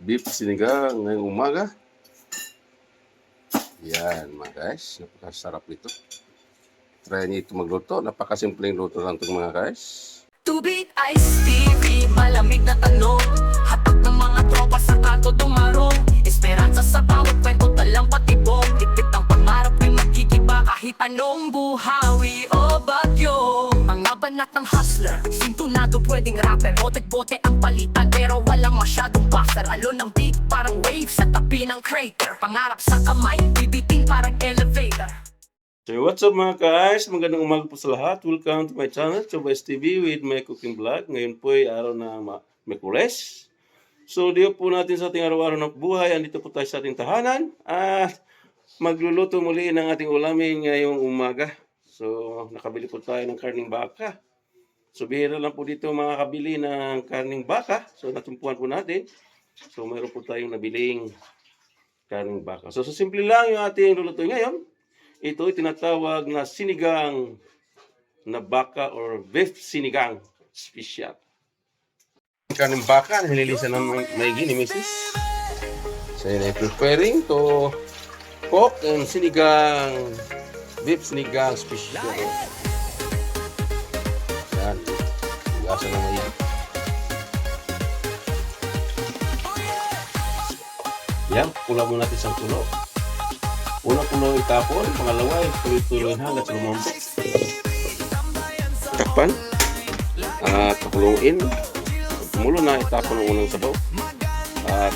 beef sinigang ngayong umaga. Yan mga guys, napakasarap nito. Try niyo ito magluto, napakasimpleng luto lang ito mga guys. Tubig, Ice TV, malamig na tanong. Hatag ng mga tropa sa kato dumarong. Esperanza sa bawat kwento, talang patibong. Dikit ang pangarap ay magkikiba kahit anong buhawi o bagyo. Mga banat ng hustler, sintunado pwedeng rapper. Bote-bote ang palitan pero walang masyadong buster. Alon ng beat parang wave sa tabi ng crater. Pangarap sa kamay, bibitin parang elevator. So what's up mga guys? Magandang umaga po sa lahat. Welcome to my channel, Chobes TV with my cooking vlog. Ngayon po ay araw na Miyerkules. So diyo po natin sa ating araw-araw ng buhay. Andito po tayo sa ating tahanan. At magluluto muli ng ating ulamin ngayong umaga. So nakabili po tayo ng karning baka. So bihira lang po dito makakabili ng karning baka. So natumpuan po natin. So mayroon po tayong nabiling karning baka. So simple lang yung ating lulutuin ngayon. Ito ay tinatawag na sinigang na baka or beef sinigang special. Karning baka, nililisan ng maigi ni Mrs. So yun ay preparing to cook and sinigang, beef sinigang special. Yan, gasa ng maigi. Yan, pula muna natin isang puno. Unang puno itapon, pangalawa tuloy-tuloy hanggang sa lumambot. Takpan at pakuluin. Pag tumulo na, itapon ang unang sabaw. At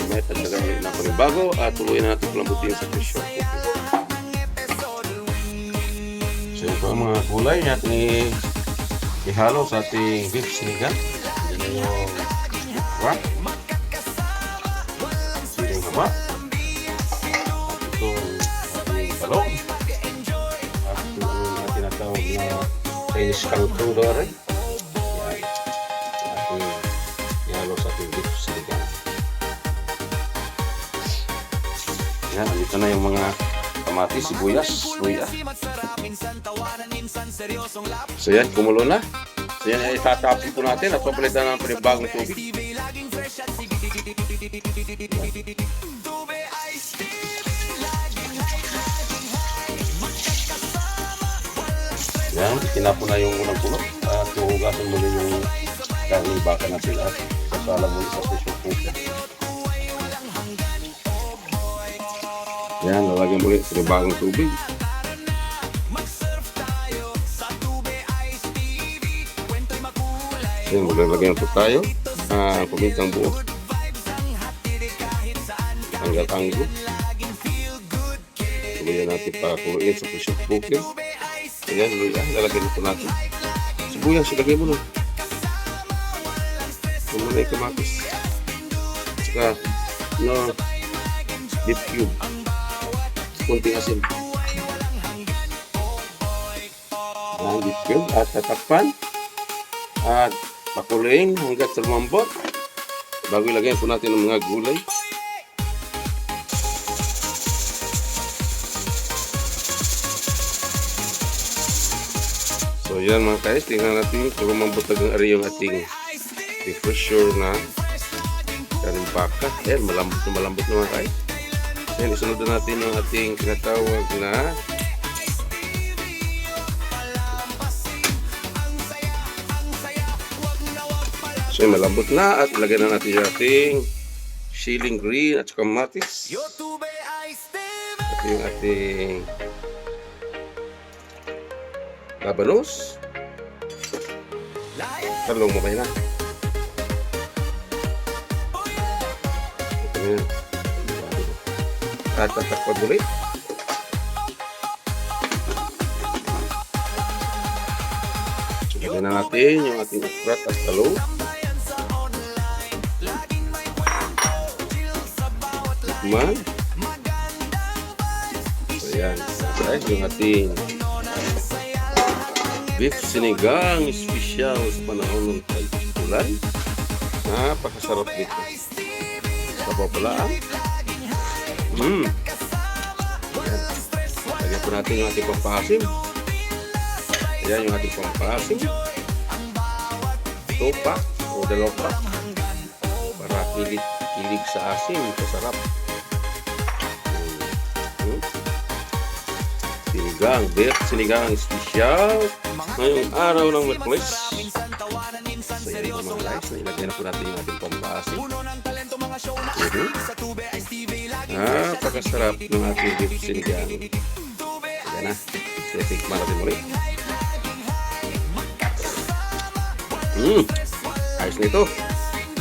may talagang na panibago at tuloy na natin palambutin sa pressure cooker. So ito ang mga gulay natin ihalo sa ating beef sinigang. Yan yung wrap, siling haba, talong at ito ang tinatawag na Chinese kangkong dory. Yan ating ihalo sa ating beef sinigang. Yan, dito na yung mga kamatis, sibuyas, luya. So yan, kumulo na. So yan ay tatapin po natin at papalitan ng panibagong tubig. Yan, tinapon na yung unang puno at huhugasan muli yung karning baka natin at sasala muli sa pressure cooker. Yan, lalagyan muli sa bagong tubig. Yan, maglalagyan po tayo pamintang buo hanggang anggo. Tuloy natin pakuluin sa pressure cooker. Ayan, lalagyan po natin sibuyas, ilagay mo na muna yung kamatis at saka beef cube, kunting asin. Ayan, beef cube at tatakpan at pakuluin hanggang sa lumambot bago ilagyan po natin ng mga gulay. So yan mga guys, tingnan natin kung lumambot na yung ating pressure na karning baka. Ayan, malambot na mga guys. Ayan, isunod na natin ang ating tinatawag na so yan, malambot na at ilagay na natin yung ating siling green at kamatis at yung ating labanos. Talong mo ba yun? At tatakpan ulit. Lagyan na natin yung ating ukrat at talong. Tikman. So yan. Guys, yung ating beef sinigang special sa panahon ng tag-ulan. Napakasarap nito. Sabaw pala lagyan po natin yung ating pampasim. Ayan yung ating pampasim. Topa o dalawa para mahilig sa asin, sa sarap. Sinigang, beef sinigang special ngayong araw ng Miyerkules. So yan po mga guys, nilagay na po natin yung ating pambasin. Napakasarap ng ating beef sinigang. Yan na, titikman natin muli. Ayos nito.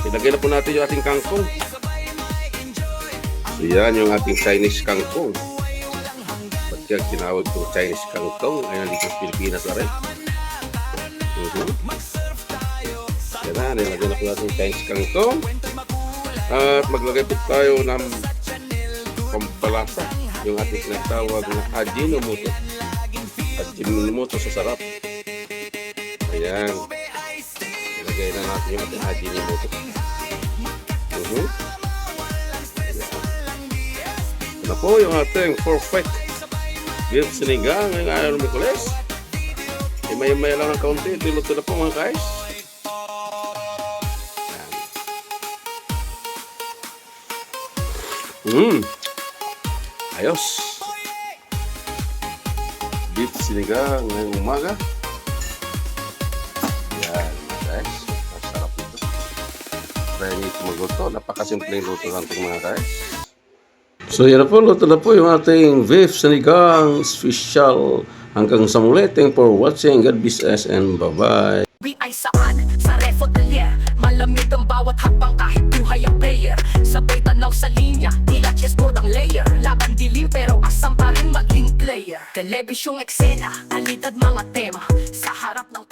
Ilagay na po natin yung ating kangkong. So yan yung ating Chinese kangkong. Ba't kaya tinawag ito Chinese kangkong? Ay nandito sa Pilipinas na rin. Yan na, nilagay na po natin yung Chinese kangkong. At maglagay po tayo ng pampalasa. Yung ating sinatawag na Ajinomoto. Ajinomoto sa sarap. Ayan. Ilagay na natin yung ating Ajinomoto. Ito po yung ating perfect beef sinigang ngayong araw ng Miyerkules. May lang ng kaunti. Diluto na po mga guys. Ayos. Beef sinigang ngayong umaga. Yan mga guys. Masarap ito. Try nyo ito magluto. Napakasimpleng luto lang ito mga guys. So yan na po. Luto na po yung ating beef sinigang special. Hanggang sa muli. Thank for watching. God bless us and bye-bye. Ay saan? Sa refotelier. Malamig ang bawat hakbang kahit buhay ang player. Sabay tanaw sa linya, tila chessboard ang layer. Laban dilim pero asam pa rin maging player. Telebisyong eksena, alidad mga tema. Sa harap ng